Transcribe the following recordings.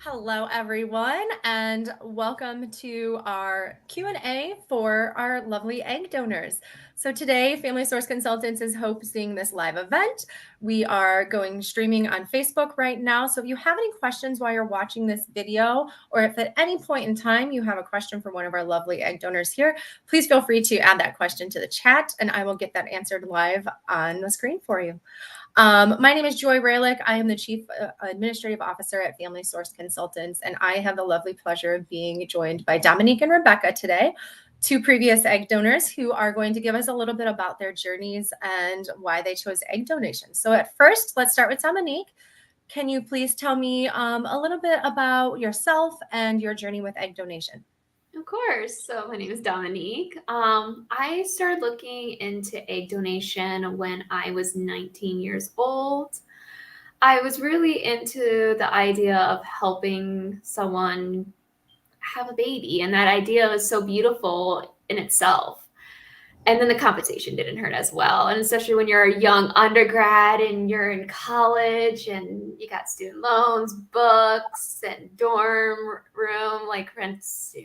Hello, everyone, and welcome to our Q&A for our lovely egg donors. So today, Family Source Consultants is hosting this live event. We are going streaming on Facebook right now. So if you have any questions while you're watching this video, or if at any point in time you have a question for one of our lovely egg donors here, please feel free to add that question to the chat, and I will get that answered live on the screen for you. My name is Joy Rejholec. I am the Chief Administrative Officer at Family Source Consultants, and I have the lovely pleasure of being joined by Dominique and Rebecca today, two previous egg donors who are going to give us a little bit about their journeys and why they chose egg donation. So at first, let's start with Dominique. Can you please tell me a little bit about yourself and your journey with egg donation? Of course. So my name is Dominique. I started looking into egg donation when I was 19 years old. I was really into the idea of helping someone have a baby, and that idea was so beautiful in itself. And then the compensation didn't hurt as well. And especially when you're a young undergrad and you're in college and you got student loans, books, and dorm room, like rents,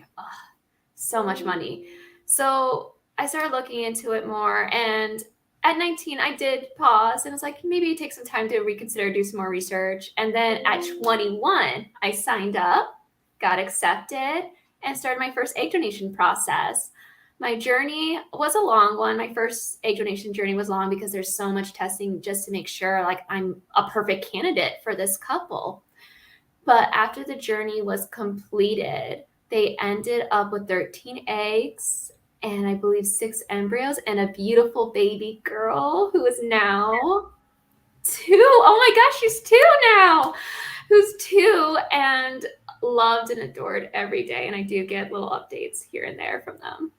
so much money. So I started looking into it more. And at 19, I did pause and was like, maybe take some time to reconsider, do some more research. And then at 21, I signed up, got accepted, and started my first egg donation process. My journey was a long one. My first egg donation journey was long because there's so much testing just to make sure like I'm a perfect candidate for this couple. But after the journey was completed, they ended up with 13 eggs and I believe 6 embryos and a beautiful baby girl who is now 2. Oh my gosh, she's 2 now. Who's 2 and loved and adored every day. And I do get little updates here and there from them.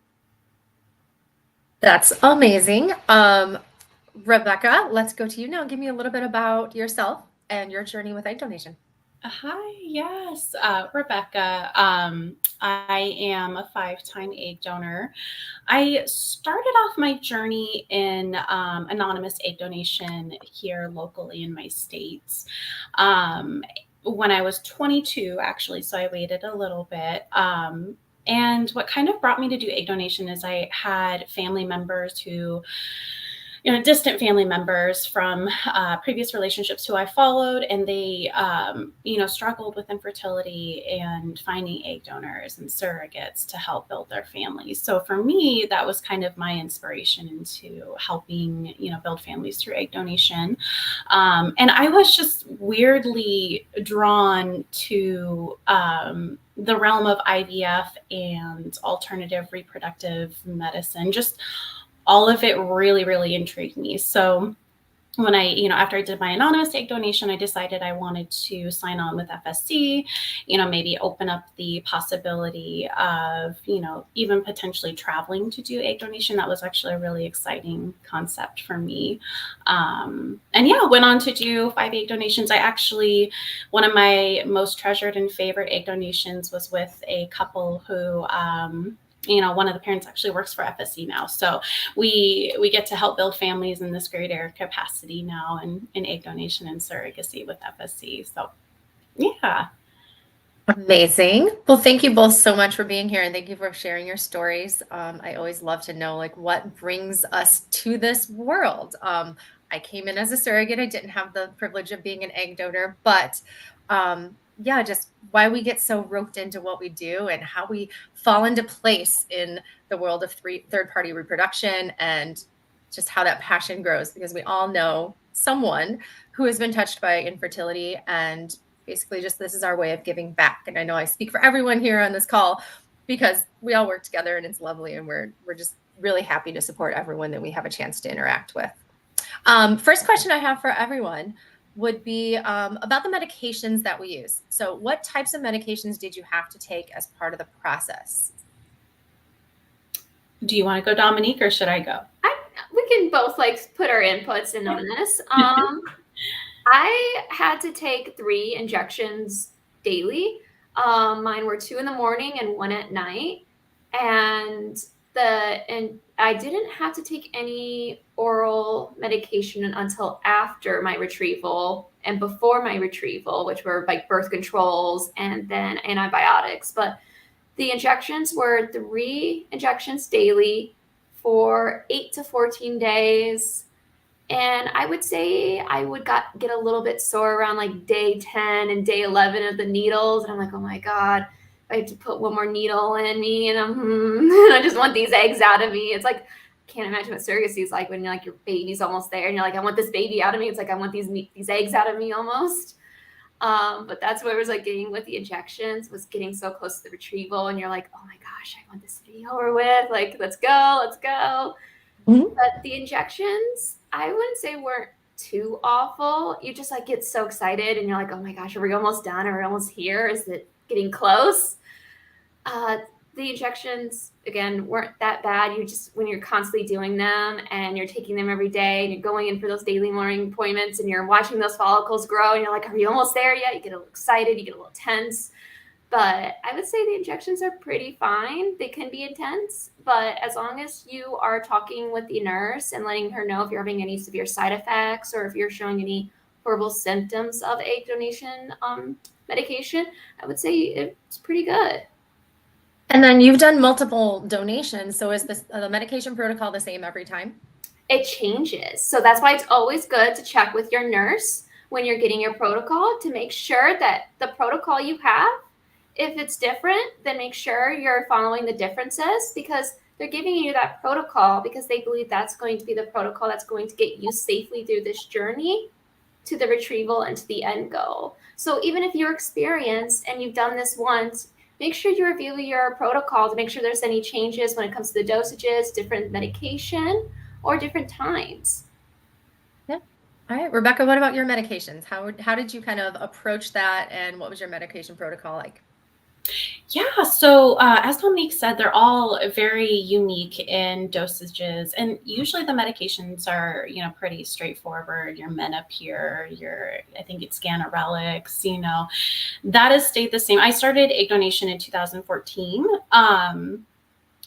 That's amazing. Rebecca, let's go to you now. Give me a little bit about yourself and your journey with egg donation. Hi, yes, Rebecca. I am a 5-time egg donor. I started off my journey in anonymous egg donation here locally in my states when I was 22, actually, so I waited a little bit. And what kind of brought me to do egg donation is I had family members who distant family members from previous relationships who I followed, and they, struggled with infertility and finding egg donors and surrogates to help build their families. So for me, that was kind of my inspiration into helping, build families through egg donation. And I was just weirdly drawn to the realm of IVF and alternative reproductive medicine. Just all of it really, really intrigued me. So when after I did my anonymous egg donation, I decided I wanted to sign on with FSC, maybe open up the possibility of, even potentially traveling to do egg donation. That was actually a really exciting concept for me. Went on to do 5 egg donations. One of my most treasured and favorite egg donations was with a couple who, one of the parents actually works for FSC now. So we get to help build families in this greater capacity now in egg donation and surrogacy with FSC. So, yeah. Amazing. Well, thank you both so much for being here, and thank you for sharing your stories. I always love to know what brings us to this world. I came in as a surrogate. I didn't have the privilege of being an egg donor, but just why we get so roped into what we do and how we fall into place in the world of third-party reproduction, and just how that passion grows, because we all know someone who has been touched by infertility, and basically just this is our way of giving back. And I know I speak for everyone here on this call because we all work together and it's lovely, and we're just really happy to support everyone that we have a chance to interact with. First question I have for everyone would be about the medications that we use. So what types of medications did you have to take as part of the process? Do you want to go, Dominique, or should I go? We can both put our inputs in on this. I had to take 3 injections daily. Mine were 2 in the morning and 1 at night. And I didn't have to take any oral medication until after my retrieval and before my retrieval, which were like birth controls and then antibiotics. But the injections were 3 injections daily for 8 to 14 days. And I would say I would get a little bit sore around like day 10 and day 11 of the needles. And I'm like, oh my God, I have to put one more needle in me. And I just want these eggs out of me. It's like, I can't imagine what surrogacy is like when you're like, your baby's almost there and you're like, I want this baby out of me. It's like, I want these eggs out of me almost. But that's what it was like getting with the injections, was getting so close to the retrieval. And you're like, oh my gosh, I want this to be over with. Like, let's go, let's go. Mhm. But the injections, I wouldn't say weren't too awful. You just like get so excited and you're like, oh my gosh, are we almost done? Are we almost here? Is it getting close? The injections, again, weren't that bad. You just, when you're constantly doing them and you're taking them every day and you're going in for those daily morning appointments and you're watching those follicles grow and you're like, are we almost there yet? You get a little excited, you get a little tense. But I would say the injections are pretty fine. They can be intense, but as long as you are talking with the nurse and letting her know if you're having any severe side effects or if you're showing any horrible symptoms of egg donation medication, I would say it's pretty good. And then you've done multiple donations. So is the medication protocol the same every time? It changes. So that's why it's always good to check with your nurse when you're getting your protocol to make sure that the protocol you have, if it's different, then make sure you're following the differences, because they're giving you that protocol because they believe that's going to be the protocol that's going to get you safely through this journey to the retrieval and to the end goal. So even if you're experienced and you've done this once, make sure you review your protocol to make sure there's any changes when it comes to the dosages, different medication, or different times. Yeah. All right, Rebecca, what about your medications? How did you kind of approach that, and what was your medication protocol like? Yeah, so as Dominique said, they're all very unique in dosages, and usually the medications are, pretty straightforward. Your Menopur, I think it's Rejholec, that has stayed the same. I started egg donation in 2014.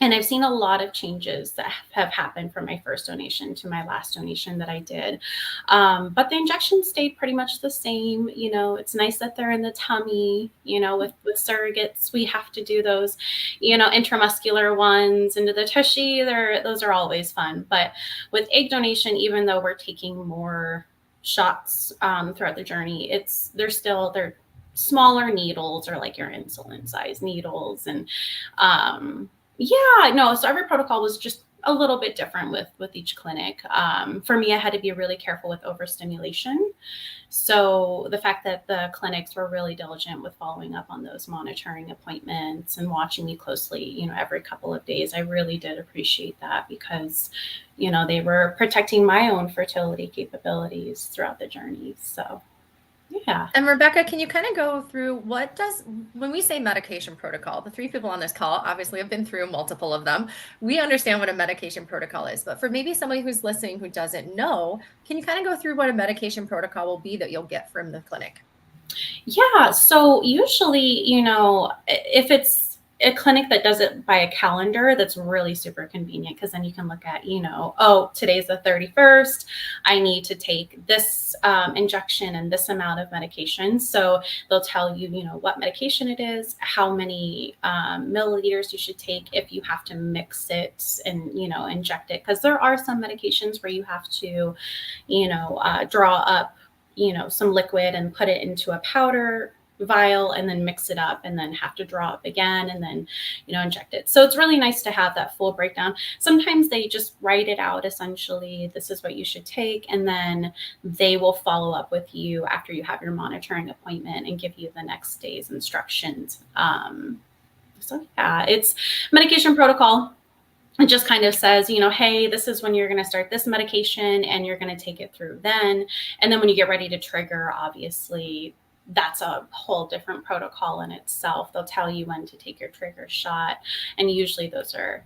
And I've seen a lot of changes that have happened from my first donation to my last donation that I did. But the injections stayed pretty much the same. It's nice that they're in the tummy. With surrogates, we have to do those, intramuscular ones into the tushy. Those are always fun. But with egg donation, even though we're taking more shots throughout the journey, they're smaller needles, or like your insulin size needles. And so every protocol was just a little bit different with each clinic. For me, I had to be really careful with overstimulation. So the fact that the clinics were really diligent with following up on those monitoring appointments and watching me closely, every couple of days, I really did appreciate that, because, they were protecting my own fertility capabilities throughout the journey. So yeah. And Rebecca, can you kind of go through when we say medication protocol, the 3 people on this call obviously have been through multiple of them. We understand what a medication protocol is, but for maybe somebody who's listening who doesn't know, can you kind of go through what a medication protocol will be that you'll get from the clinic? Yeah. So usually, if it's a clinic that does it by a calendar, that's really super convenient, because then you can look at, today's the 31st. I need to take this injection and this amount of medication. So they'll tell you, what medication it is, how many milliliters you should take, if you have to mix it and, inject it. Because there are some medications where you have to, draw up, some liquid and put it into a powder vial and then mix it up, and then have to draw up again and then, inject it. So it's really nice to have that full breakdown. Sometimes they just write it out, essentially, this is what you should take, and then they will follow up with you after you have your monitoring appointment and give you the next day's instructions. So yeah, it's medication protocol. It just kind of says, hey, this is when you're going to start this medication and you're going to take it through then. And then when you get ready to trigger, obviously, that's a whole different protocol in itself. They'll tell you when to take your trigger shot. And usually those are,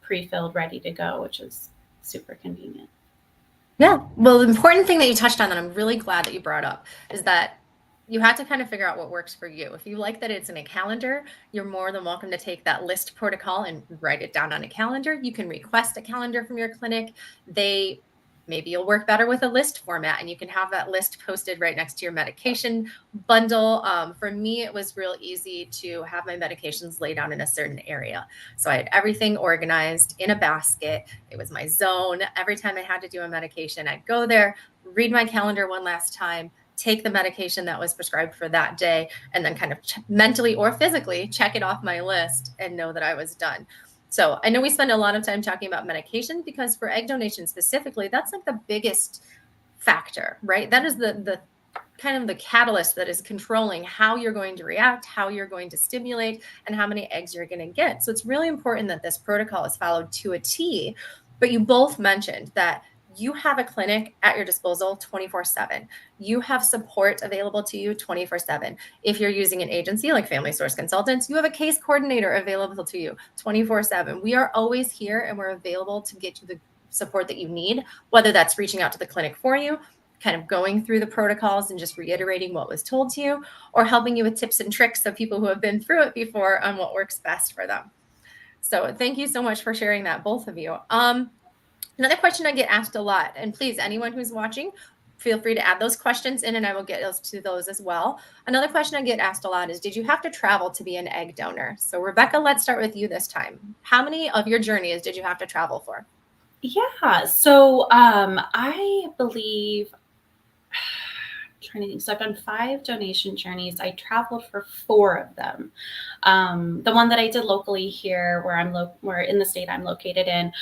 pre-filled, ready to go, which is super convenient. Yeah. Well, the important thing that you touched on that I'm really glad that you brought up is that you have to kind of figure out what works for you. If you like that it's in a calendar, you're more than welcome to take that list protocol and write it down on a calendar. You can request a calendar from your clinic. They Maybe you'll work better with a list format, and you can have that list posted right next to your medication bundle. For me, it was real easy to have my medications laid out in a certain area. So I had everything organized in a basket. It was my zone. Every time I had to do a medication, I'd go there, read my calendar one last time, take the medication that was prescribed for that day, and then kind of mentally or physically check it off my list and know that I was done. So I know we spend a lot of time talking about medication because for egg donation specifically, that's like the biggest factor, right? That is the kind of the catalyst that is controlling how you're going to react, how you're going to stimulate, and how many eggs you're going to get. So it's really important that this protocol is followed to a T. But you both mentioned that you have a clinic at your disposal 24/7. You have support available to you 24/7. If you're using an agency like Family Source Consultants, you have a case coordinator available to you 24/7. We are always here and we're available to get you the support that you need, whether that's reaching out to the clinic for you, kind of going through the protocols and just reiterating what was told to you, or helping you with tips and tricks of people who have been through it before on what works best for them. So thank you so much for sharing that, both of you. Another question I get asked a lot, and please, anyone who's watching, feel free to add those questions in and I will get to those as well. Another question I get asked a lot is, did you have to travel to be an egg donor? So Rebecca, let's start with you this time. How many of your journeys did you have to travel for? Yeah, so I believe, I'm trying to think. So I've done 5 donation journeys. I traveled for 4 of them. The one that I did locally here, where in the state I'm located in,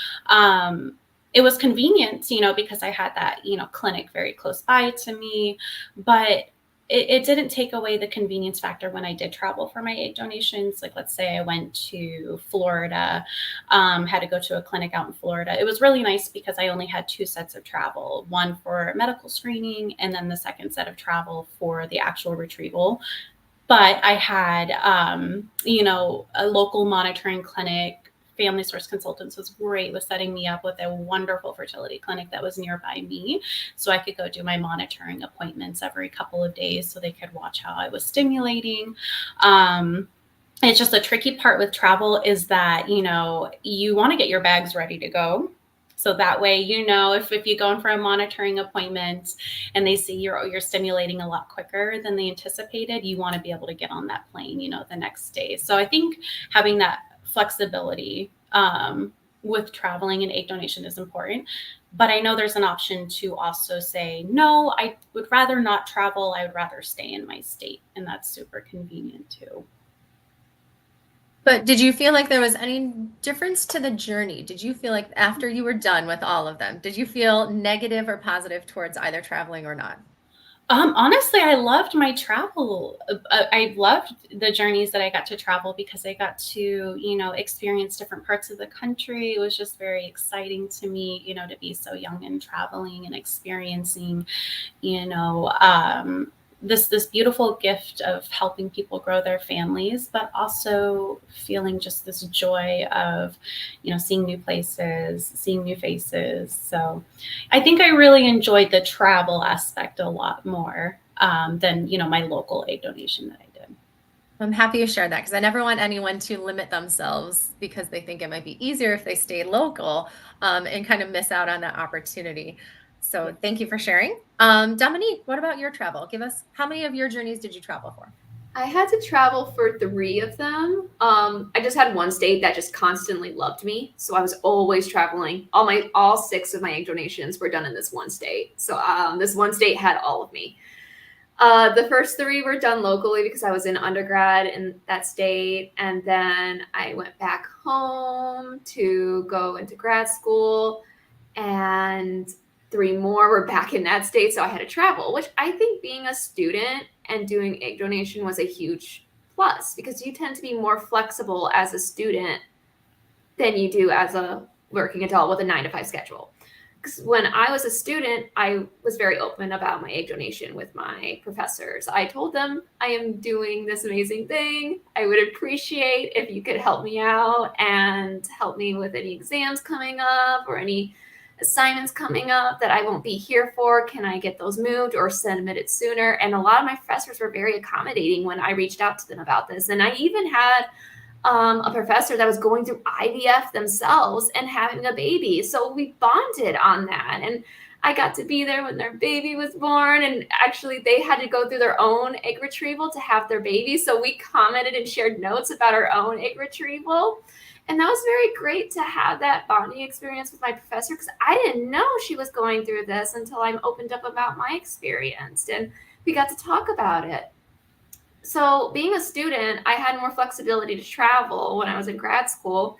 it was convenient, because I had that, clinic very close by to me, but it didn't take away the convenience factor when I did travel for my egg donations. Like, let's say I went to Florida, had to go to a clinic out in Florida. It was really nice because I only had 2 sets of travel, one for medical screening and then the second set of travel for the actual retrieval. But I had, a local monitoring clinic. Family Source Consultants was great with setting me up with a wonderful fertility clinic that was nearby me. So I could go do my monitoring appointments every couple of days so they could watch how I was stimulating. It's just a tricky part with travel is that, you want to get your bags ready to go. So that way, if you go in for a monitoring appointment and they see you're stimulating a lot quicker than they anticipated, you want to be able to get on that plane, the next day. So I think having that flexibility with traveling and egg donation is important. But I know there's an option to also say, no, I would rather not travel. I would rather stay in my state. And that's super convenient too. But did you feel like there was any difference to the journey? Did you feel like after you were done with all of them, did you feel negative or positive towards either traveling or not? Honestly, I loved my travel. I loved the journeys that I got to travel because I got to, experience different parts of the country. It was just very exciting to me, to be so young and traveling and experiencing, this beautiful gift of helping people grow their families, but also feeling just this joy of, seeing new places, seeing new faces. So I think I really enjoyed the travel aspect a lot more than, my local egg donation that I did. I'm happy you shared that because I never want anyone to limit themselves because they think it might be easier if they stay local and kind of miss out on that opportunity. So thank you for sharing. Dominique, what about your travel? Give us, how many of your journeys did you travel for? I had to travel for 3 of them. I just had one state that just constantly loved me, so I was always traveling. All 6 of my egg donations were done in this one state. So this one state had all of me. The first 3 were done locally because I was in undergrad in that state, and then I went back home to go into grad school, and 3 more were back in that state, so I had to travel, which I think being a student and doing egg donation was a huge plus because you tend to be more flexible as a student than you do as a working adult with a 9-to-5 schedule. Because when I was a student, I was very open about my egg donation with my professors. I told them I am doing this amazing thing. I would appreciate if you could help me out and help me with any exams coming up or any assignments coming up that I won't be here for. Can I get those moved or submit it sooner? And a lot of my professors were very accommodating when I reached out to them about this. And I even had a professor that was going through IVF themselves and having a baby. So we bonded on that. And I got to be there when their baby was born, and actually they had to go through their own egg retrieval to have their baby. So we commented and shared notes about our own egg retrieval. And that was very great to have that bonding experience with my professor, because I didn't know she was going through this until I opened up about my experience and we got to talk about it. So being a student, I had more flexibility to travel when I was in grad school.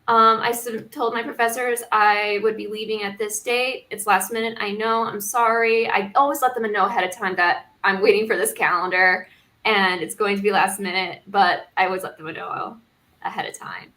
Told my professors I would be leaving at this date. It's last minute. I know. I'm sorry. I always let them know ahead of time that I'm waiting for this calendar and it's going to be last minute, but I always let them know ahead of time.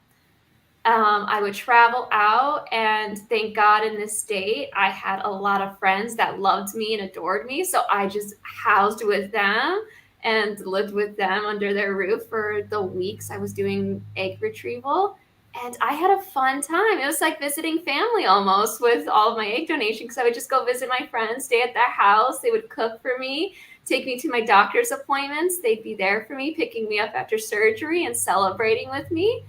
I would travel out, and thank God in this state, I had a lot of friends that loved me and adored me. So I just housed with them and lived with them under their roof for the weeks I was doing egg retrieval. And I had a fun time. It was like visiting family almost with all of my egg donation, because I would just go visit my friends, stay at their house. They would cook for me, take me to my doctor's appointments. They'd be there for me, picking me up after surgery and celebrating with me.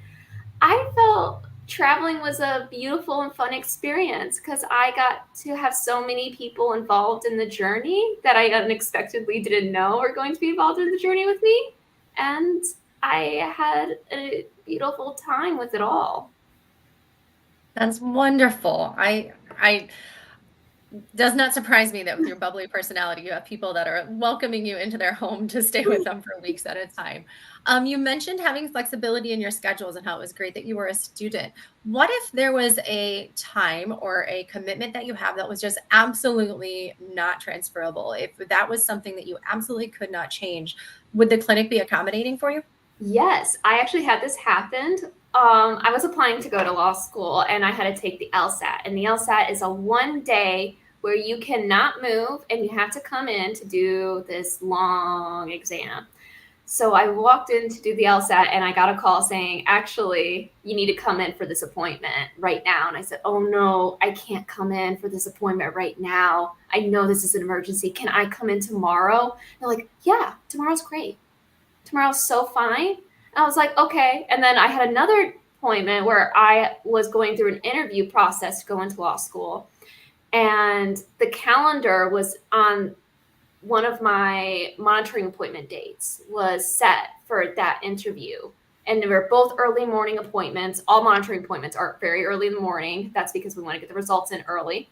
I felt traveling was a beautiful and fun experience because I got to have so many people involved in the journey that I unexpectedly didn't know were going to be involved in the journey with me. And I had a beautiful time with it all. That's wonderful. I does not surprise me that with your bubbly personality, you have people that are welcoming you into their home to stay with them for weeks at a time. You mentioned having flexibility in your schedules and how it was great that you were a student. What if there was a time or a commitment that you have that was just absolutely not transferable? If that was something that you absolutely could not change, would the clinic be accommodating for you? Yes, I actually had this happen. I was applying to go to law school and I had to take the LSAT. And the LSAT is a 1 day where you cannot move and you have to come in to do this long exam. So I walked in to do the LSAT and I got a call saying, actually, you need to come in for this appointment right now. And I said, oh no, I can't come in for this appointment right now. I know this is an emergency. Can I come in tomorrow? They're like, yeah, tomorrow's great. Tomorrow's so fine. And I was like, okay. And then I had another appointment where I was going through an interview process to go into law school. And the calendar was on one of my monitoring appointment dates was set for that interview. And they were both early morning appointments. All monitoring appointments are very early in the morning. That's because we want to get the results in early.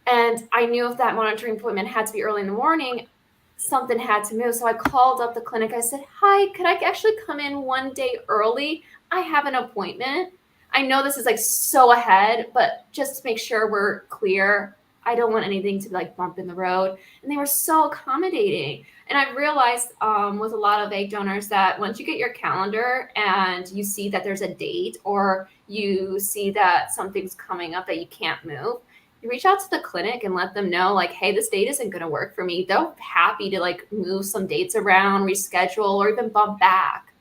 And I knew if that monitoring appointment had to be early in the morning, something had to move. So I called up the clinic. I said, hi, could I actually come in 1 day early? I have an appointment. I know this is like so ahead, but just to make sure we're clear, I don't want anything to like bump in the road. And they were so accommodating. And I realized with a lot of egg donors that once you get your calendar and you see that there's a date or you see that something's coming up that you can't move, you reach out to the clinic and let them know like, hey, this date isn't going to work for me. They're happy to like move some dates around, reschedule, or even bump back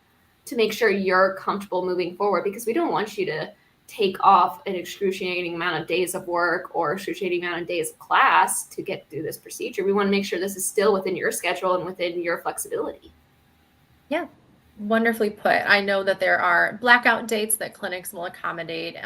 to make sure you're comfortable moving forward, because we don't want you to take off an excruciating amount of days of work or excruciating amount of days of class to get through this procedure. We want to make sure this is still within your schedule and within your flexibility. Yeah, wonderfully put. I know that there are blackout dates that clinics will accommodate,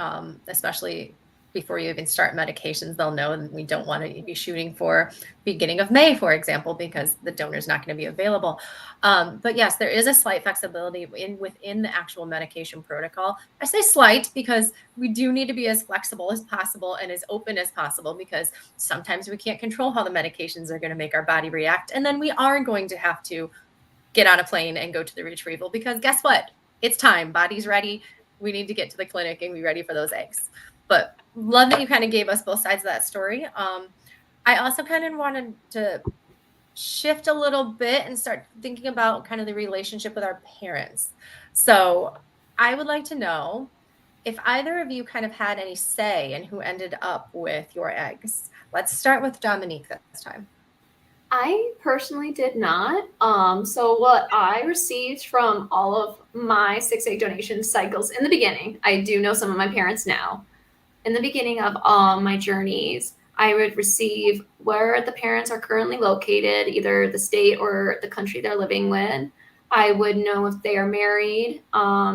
especially before you even start medications. They'll know that we don't want to be shooting for beginning of May, for example, because the donor's not going to be available. But yes, there is a slight flexibility within the actual medication protocol. I say slight because we do need to be as flexible as possible and as open as possible, because sometimes we can't control how the medications are going to make our body react. And then we are going to have to get on a plane and go to the retrieval, because guess what? It's time. Body's ready. We need to get to the clinic and be ready for those eggs. But love that you kind of gave us both sides of that story. I also kind of wanted to shift a little bit and start thinking about kind of the relationship with our parents. So I would like to know if either of you kind of had any say in who ended up with your eggs. Let's start with Dominique this time. I personally did not. So what I received from all of my 6 egg donation cycles in the beginning, I do know some of my parents now. In the beginning of all my journeys, I would receive where the parents are currently located, either the state or the country they're living with. I would know if they are married,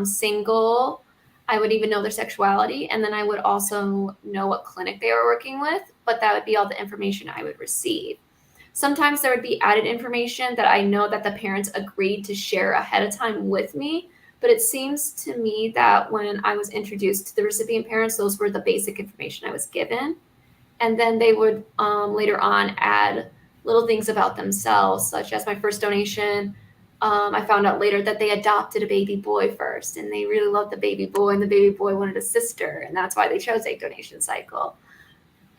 single. I would even know their sexuality. And then I would also know what clinic they were working with. but that would be all the information I would receive. Sometimes there would be added information that I know that the parents agreed to share ahead of time with me, but it seems to me that when I was introduced to the recipient parents, those were the basic information I was given. And then they would later on add little things about themselves, such as my first donation. I found out later that they adopted a baby boy first, and they really loved the baby boy, and the baby boy wanted a sister, and that's why they chose egg donation cycle.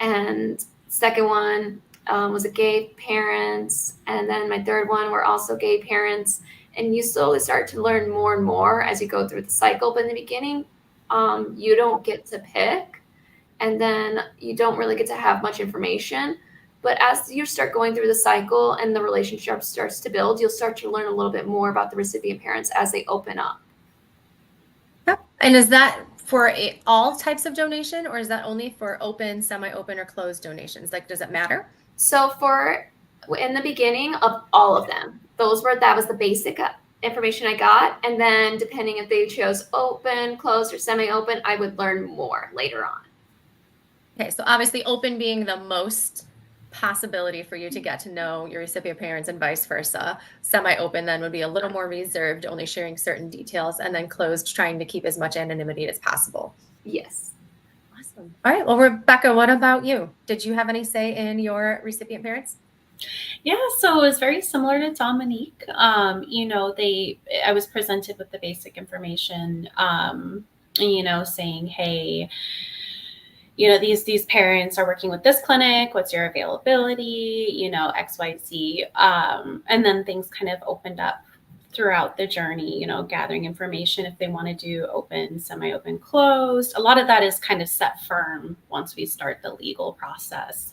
And second one was a gay parents, and then my third one were also gay parents. And you slowly start to learn more and more as you go through the cycle. But in the beginning, you don't get to pick, and then you don't really get to have much information. But as you start going through the cycle and the relationship starts to build, you'll start to learn a little bit more about the recipient parents as they open up. Yep. And is that for all types of donation, or is that only for open, semi-open, or closed donations? Like, does it matter? So for in the beginning of all of them, that was the basic information I got. And then depending if they chose open, closed, or semi-open, I would learn more later on. Okay, so obviously open being the most possibility for you to get to know your recipient parents and vice versa. Semi-open then would be a little more reserved, only sharing certain details, and then closed, trying to keep as much anonymity as possible. Yes. Awesome. All right, well, Rebecca, what about you? Did you have any say in your recipient parents? Yeah, so it was very similar to Dominique. I was presented with the basic information, saying, hey, these parents are working with this clinic. What's your availability? XYZ. And then things kind of opened up throughout the journey, gathering information if they want to do open, semi-open, closed. A lot of that is kind of set firm once we start the legal process.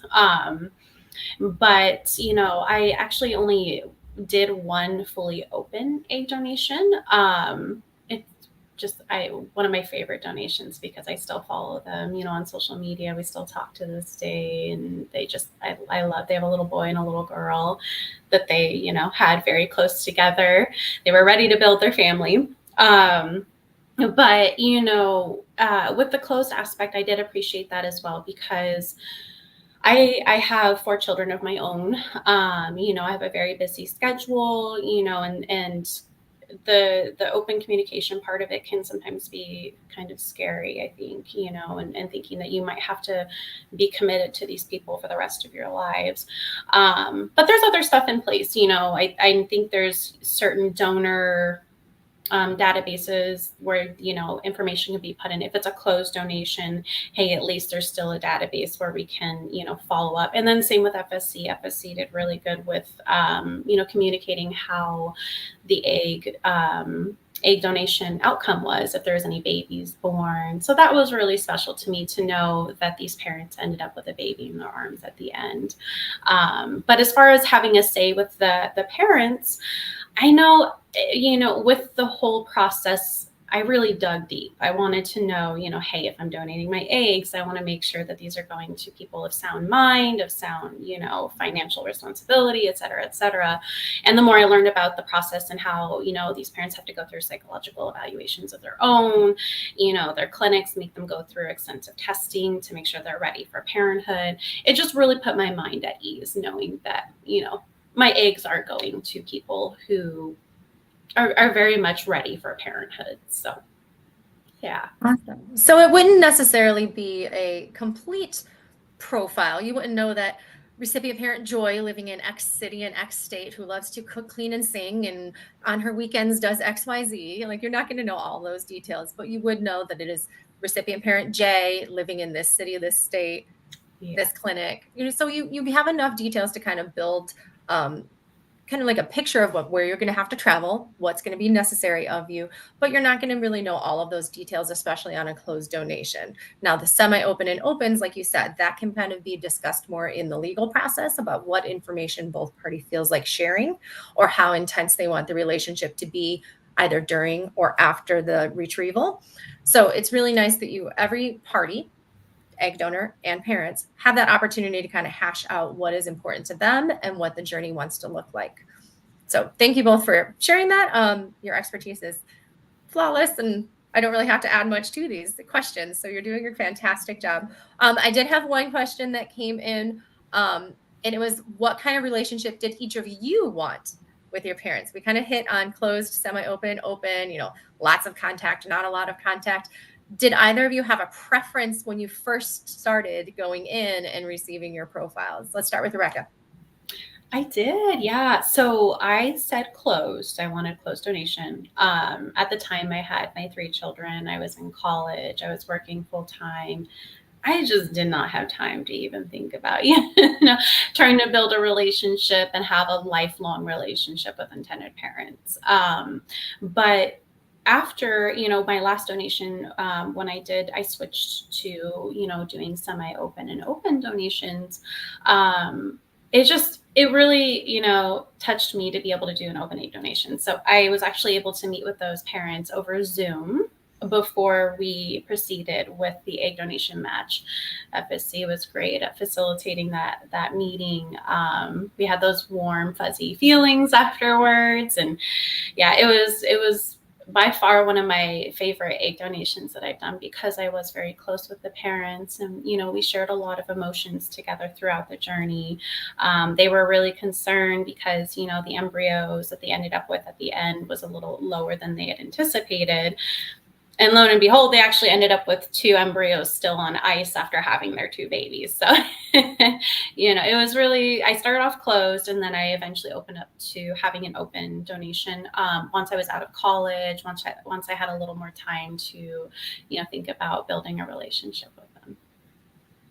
But I actually only did one fully open egg donation. One of my favorite donations because I still follow them, on social media. We still talk to this day, and they have a little boy and a little girl that they, had very close together. They were ready to build their family. But, with the closed aspect, I did appreciate that as well because I have 4 children of my own. I have a very busy schedule, and the open communication part of it can sometimes be kind of scary, I think, and thinking that you might have to be committed to these people for the rest of your lives. But there's other stuff in place. I think there's certain donor databases where, information can be put in. If it's a closed donation, hey, at least there's still a database where we can, follow up. And then same with FSC. FSC did really good with, communicating how the egg donation outcome was, if there was any babies born. So that was really special to me to know that these parents ended up with a baby in their arms at the end. But as far as having a say with the parents, I know, with the whole process, I really dug deep. I wanted to know, hey, if I'm donating my eggs, I want to make sure that these are going to people of sound mind, of sound, financial responsibility, et cetera, et cetera. And the more I learned about the process and how, these parents have to go through psychological evaluations of their own, their clinics make them go through extensive testing to make sure they're ready for parenthood. It just really put my mind at ease knowing that, my eggs are going to people who are very much ready for parenthood. So, yeah. Awesome. So it wouldn't necessarily be a complete profile. You wouldn't know that recipient parent Joy living in X city and X state who loves to cook, clean, and sing, and on her weekends does XYZ. Like, you're not going to know all those details, but you would know that it is recipient parent J living in this city, this state, this clinic. So you have enough details to kind of build kind of like a picture of where you're going to have to travel, what's going to be necessary of you, but you're not going to really know all of those details, especially on a closed donation. Now, the semi-open and opens, like you said, that can kind of be discussed more in the legal process about what information both party feels like sharing or how intense they want the relationship to be either during or after the retrieval. So it's really nice that every party, egg donor and parents, have that opportunity to kind of hash out what is important to them and what the journey wants to look like. So thank you both for sharing that. Your expertise is flawless, and I don't really have to add much to these questions. So you're doing a fantastic job. I did have one question that came in, and it was, what kind of relationship did each of you want with your parents? We kind of hit on closed, semi-open, open, lots of contact, not a lot of contact. Did either of you have a preference when you first started going in and receiving your profiles? Let's start with Rebecca. I did, yeah. So I said closed. I wanted closed donation. At the time, I had my 3 children. I was in college. I was working full time. I just did not have time to even think about, trying to build a relationship and have a lifelong relationship with intended parents. But after, my last donation, when I switched to, doing semi-open and open donations. It really, touched me to be able to do an open egg donation. So I was actually able to meet with those parents over Zoom before we proceeded with the egg donation match. FSC was great at facilitating that meeting. We had those warm, fuzzy feelings afterwards, and yeah, it was by far one of my favorite egg donations that I've done, because I was very close with the parents, and we shared a lot of emotions together throughout the journey. They were really concerned because the embryos that they ended up with at the end was a little lower than they had anticipated. And lo and behold, they actually ended up with 2 embryos still on ice after having their 2 babies. So, it was really, I started off closed, and then I eventually opened up to having an open donation. Once I was out of college, once I had a little more time to, think about building a relationship with them.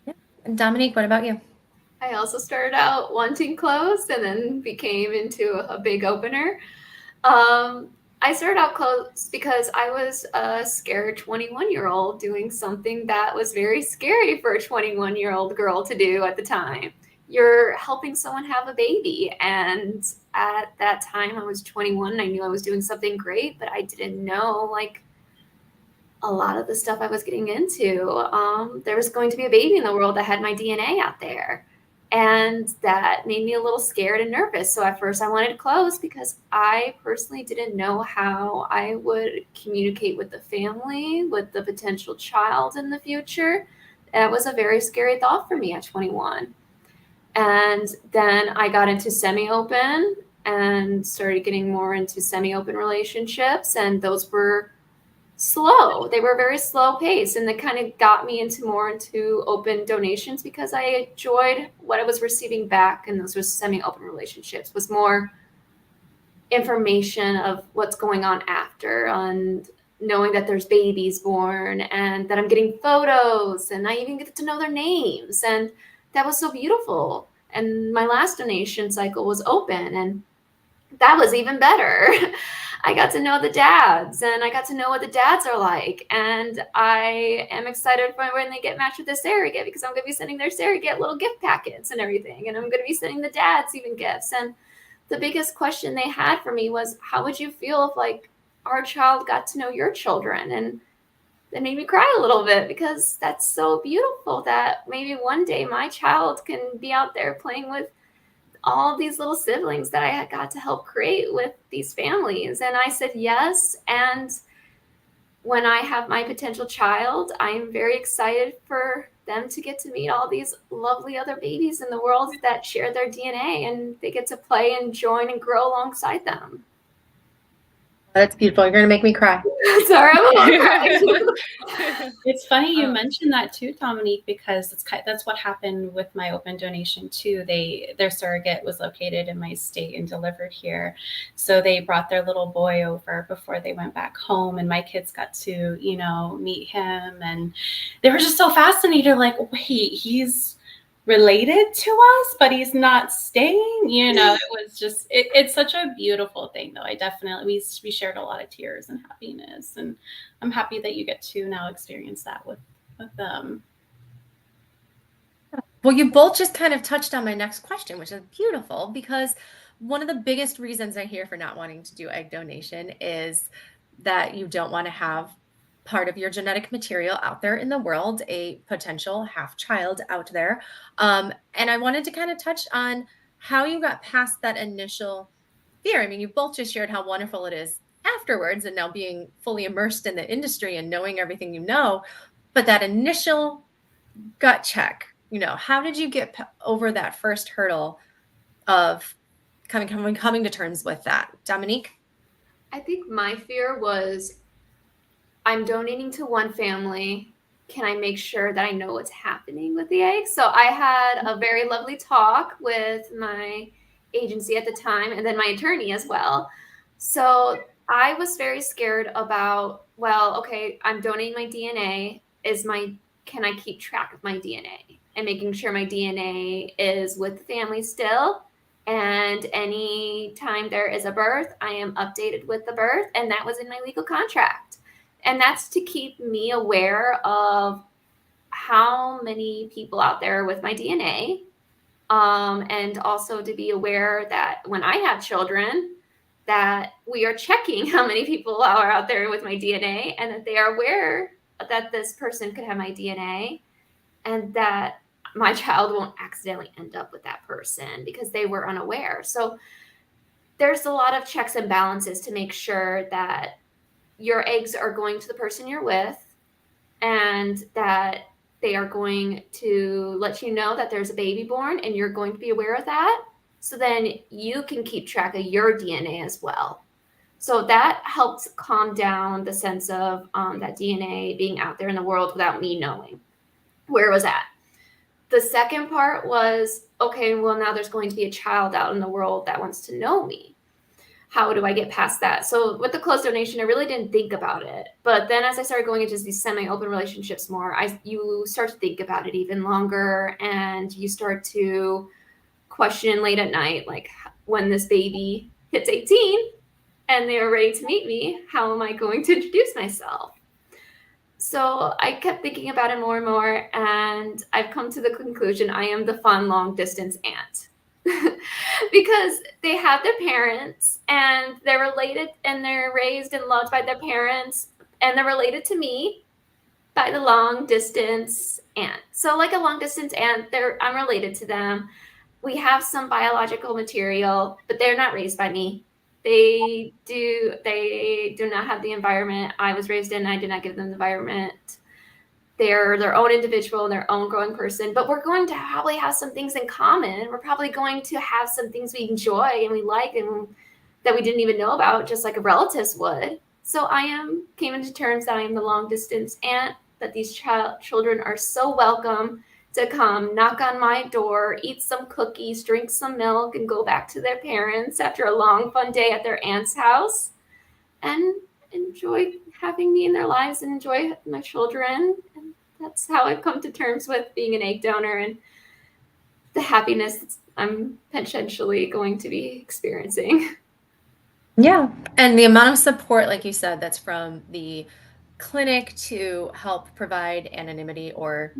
Yeah. And Dominique, what about you? I also started out wanting closed and then became into a big opener. I started out close because I was a scared 21-year-old doing something that was very scary for a 21-year-old girl to do at the time. You're helping someone have a baby. And at that time, I was 21. And I knew I was doing something great, but I didn't know, a lot of the stuff I was getting into. There was going to be a baby in the world that had my DNA out there. And that made me a little scared and nervous. So at first I wanted to close because I personally didn't know how I would communicate with the family, with the potential child in the future. That was a very scary thought for me at 21. And then I got into semi-open and started getting more into semi-open relationships. And those were slow. They were very slow pace, and they kind of got me into open donations because I enjoyed what I was receiving back. And those were semi-open relationships, was more information of what's going on after, and knowing that there's babies born and that I'm getting photos, and I even get to know their names. And that was so beautiful. And my last donation cycle was open, and that was even better. I got to know the dads, and I got to know what the dads are like. And I am excited for when they get matched with the surrogate, because I'm going to be sending their surrogate little gift packets and everything. And I'm going to be sending the dads even gifts. And the biggest question they had for me was, how would you feel if our child got to know your children? And that made me cry a little bit, because that's so beautiful that maybe one day my child can be out there playing with all these little siblings that I had got to help create with these families. And I said yes. And when I have my potential child, I'm very excited for them to get to meet all these lovely other babies in the world that share their DNA, and they get to play and join and grow alongside them. That's beautiful. You're going to make me cry. Sorry, I'm a little crying. It's funny you mentioned that too, Dominique, because that's what happened with my open donation too. Their surrogate was located in my state and delivered here, so they brought their little boy over before they went back home, and my kids got to meet him, and they were just so fascinated. Like, wait, he's related to us, but he's not staying. It was just it's such a beautiful thing, though. I definitely we shared a lot of tears and happiness, and I'm happy that you get to now experience that with them. Well, you both just kind of touched on my next question, which is beautiful, because one of the biggest reasons I hear for not wanting to do egg donation is that you don't want to have part of your genetic material out there in the world, a potential half child out there. And I wanted to kind of touch on how you got past that initial fear. I mean, you both just shared how wonderful it is afterwards and now being fully immersed in the industry and knowing everything you know. But that initial gut check, how did you get over that first hurdle of coming to terms with that? Dominique? I think my fear was, I'm donating to one family. Can I make sure that I know what's happening with the eggs? So I had a very lovely talk with my agency at the time and then my attorney as well. So I was very scared about, well, okay, I'm donating my DNA. Can I keep track of my DNA and making sure my DNA is with the family still? And any time there is a birth, I am updated with the birth. And that was in my legal contract. And that's to keep me aware of how many people out there with my DNA. And also to be aware that when I have children, that we are checking how many people are out there with my DNA and that they are aware that this person could have my DNA and that my child won't accidentally end up with that person because they were unaware. So there's a lot of checks and balances to make sure that your eggs are going to the person you're with and that they are going to let you know that there's a baby born and you're going to be aware of that. So then you can keep track of your DNA as well. So that helps calm down the sense of that DNA being out there in the world without me knowing where it was at. The second part was, okay, well, now there's going to be a child out in the world that wants to know me. How do I get past that? So with the closed donation, I really didn't think about it. But then as I started going into these semi-open relationships more, you start to think about it even longer and you start to question late at night, like when this baby hits 18 and they're ready to meet me, how am I going to introduce myself? So I kept thinking about it more and more, and I've come to the conclusion I am the fun long distance aunt. Because they have their parents and they're related and they're raised and loved by their parents and they're related to me by the long distance aunt. So like a long distance aunt, I'm related to them. We have some biological material, but they're not raised by me. They do not have the environment I was raised in. I did not give them the environment. They're their own individual, their own growing person, but we're going to probably have some things in common. We're probably going to have some things we enjoy and we like and that we didn't even know about, just like relatives would. So came into terms that I am the long distance aunt, that these children are so welcome to come knock on my door, eat some cookies, drink some milk, and go back to their parents after a long, fun day at their aunt's house and enjoy having me in their lives and enjoy my children. And that's how I've come to terms with being an egg donor and the happiness I'm potentially going to be experiencing. Yeah. And the amount of support, like you said, that's from the clinic to help provide anonymity or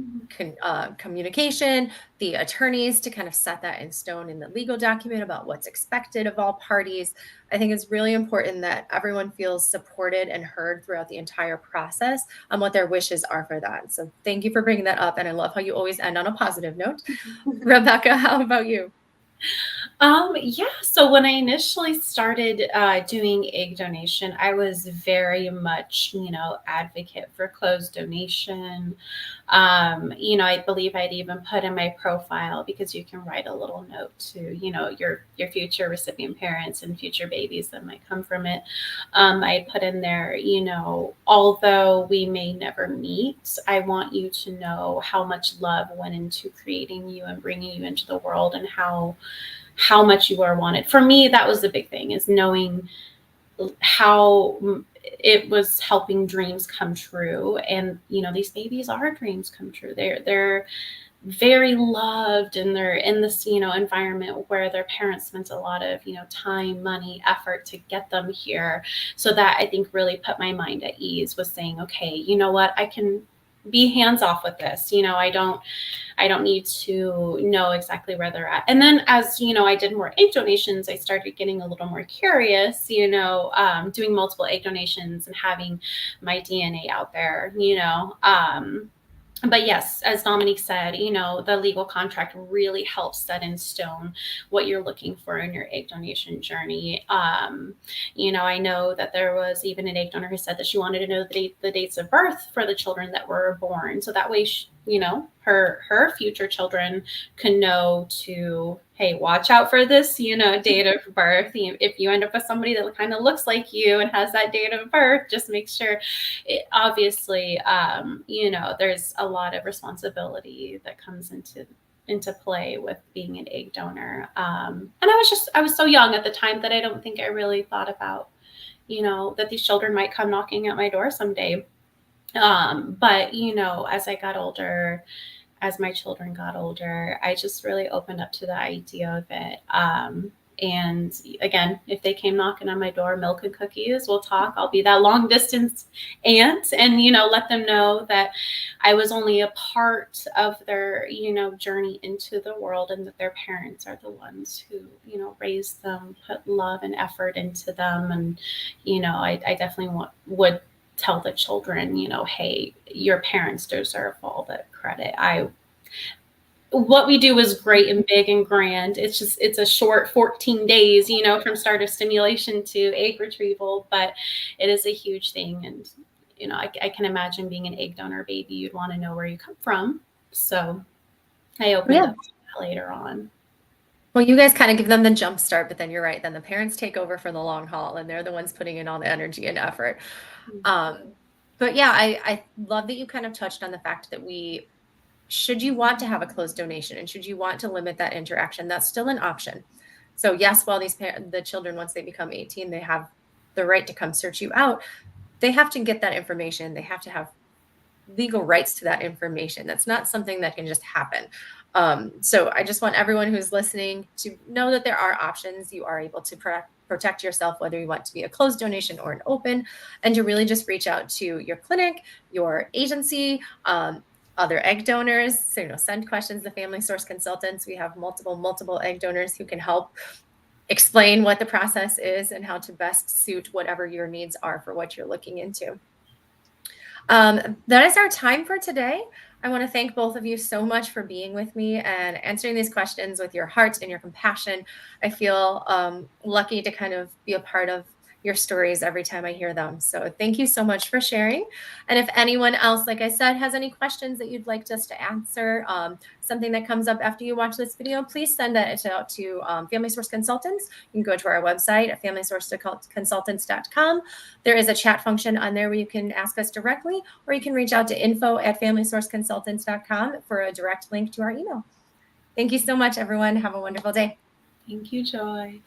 communication, the attorneys to kind of set that in stone in the legal document about what's expected of all parties. I think it's really important that everyone feels supported and heard throughout the entire process on what their wishes are for that. So thank you for bringing that up. And I love how you always end on a positive note. Rebecca, how about you? Yeah, so when I initially started doing egg donation, I was very much, advocate for closed donation. I believe I'd even put in my profile, because you can write a little note to, your future recipient parents and future babies that might come from it. I put in there, although we may never meet, I want you to know how much love went into creating you and bringing you into the world, and how much you are wanted. For me, that was the big thing, is knowing how it was helping dreams come true. And, these babies are dreams come true. They're very loved, and they're in this, environment where their parents spent a lot of, time, money, effort to get them here. So that, I think, really put my mind at ease, was saying, okay, you know what, I can be hands off with this. I don't need to know exactly where they're at. And then as, I did more egg donations, I started getting a little more curious, doing multiple egg donations and having my DNA out there, But yes, as Dominique said, the legal contract really helps set in stone what you're looking for in your egg donation journey. I know that there was even an egg donor who said that she wanted to know the dates of birth for the children that were born. So that way, her future children can know to, hey, watch out for this, date of birth. If you end up with somebody that kind of looks like you and has that date of birth, just make sure. Obviously, there's a lot of responsibility that comes into play with being an egg donor. And I was so young at the time that I don't think I really thought about, that these children might come knocking at my door someday. But as I got older, as my children got older, I just really opened up to the idea of it. And again, if they came knocking on my door, milk and cookies, we'll talk. I'll be that long distance aunt and, let them know that I was only a part of their, journey into the world, and that their parents are the ones who, raised them, put love and effort into them. And, I definitely would tell the children, hey, your parents deserve all the credit. What we do is great and big and grand. It's a short 14 days, from start of stimulation to egg retrieval, but it is a huge thing. And, I can imagine being an egg donor baby, you'd want to know where you come from. So I opened up to that later on. Well, you guys kind of give them the jump start, but then you're right. Then the parents take over for the long haul, and they're the ones putting in all the energy and effort. But yeah, I love that you kind of touched on the fact that should you want to have a closed donation and should you want to limit that interaction, that's still an option. So yes, while the children, once they become 18, they have the right to come search you out, they have to get that information. They have to have legal rights to that information. That's not something that can just happen. So I just want everyone who's listening to know that there are options. You are able to protect yourself, whether you want to be a closed donation or an open, and to really just reach out to your clinic, your agency, other egg donors. So, send questions to Family Source Consultants. We have multiple egg donors who can help explain what the process is and how to best suit whatever your needs are for what you're looking into. That is our time for today. I want to thank both of you so much for being with me and answering these questions with your heart and your compassion. I feel lucky to kind of be a part of your stories every time I hear them. So thank you so much for sharing. And if anyone else, like I said, has any questions that you'd like us to answer, something that comes up after you watch this video, please send that out to Family Source Consultants. You can go to our website at FamilySourceConsultants.com. There is a chat function on there where you can ask us directly, or you can reach out to info@FamilySourceConsultants.com for a direct link to our email. Thank you so much, everyone. Have a wonderful day. Thank you, Joy.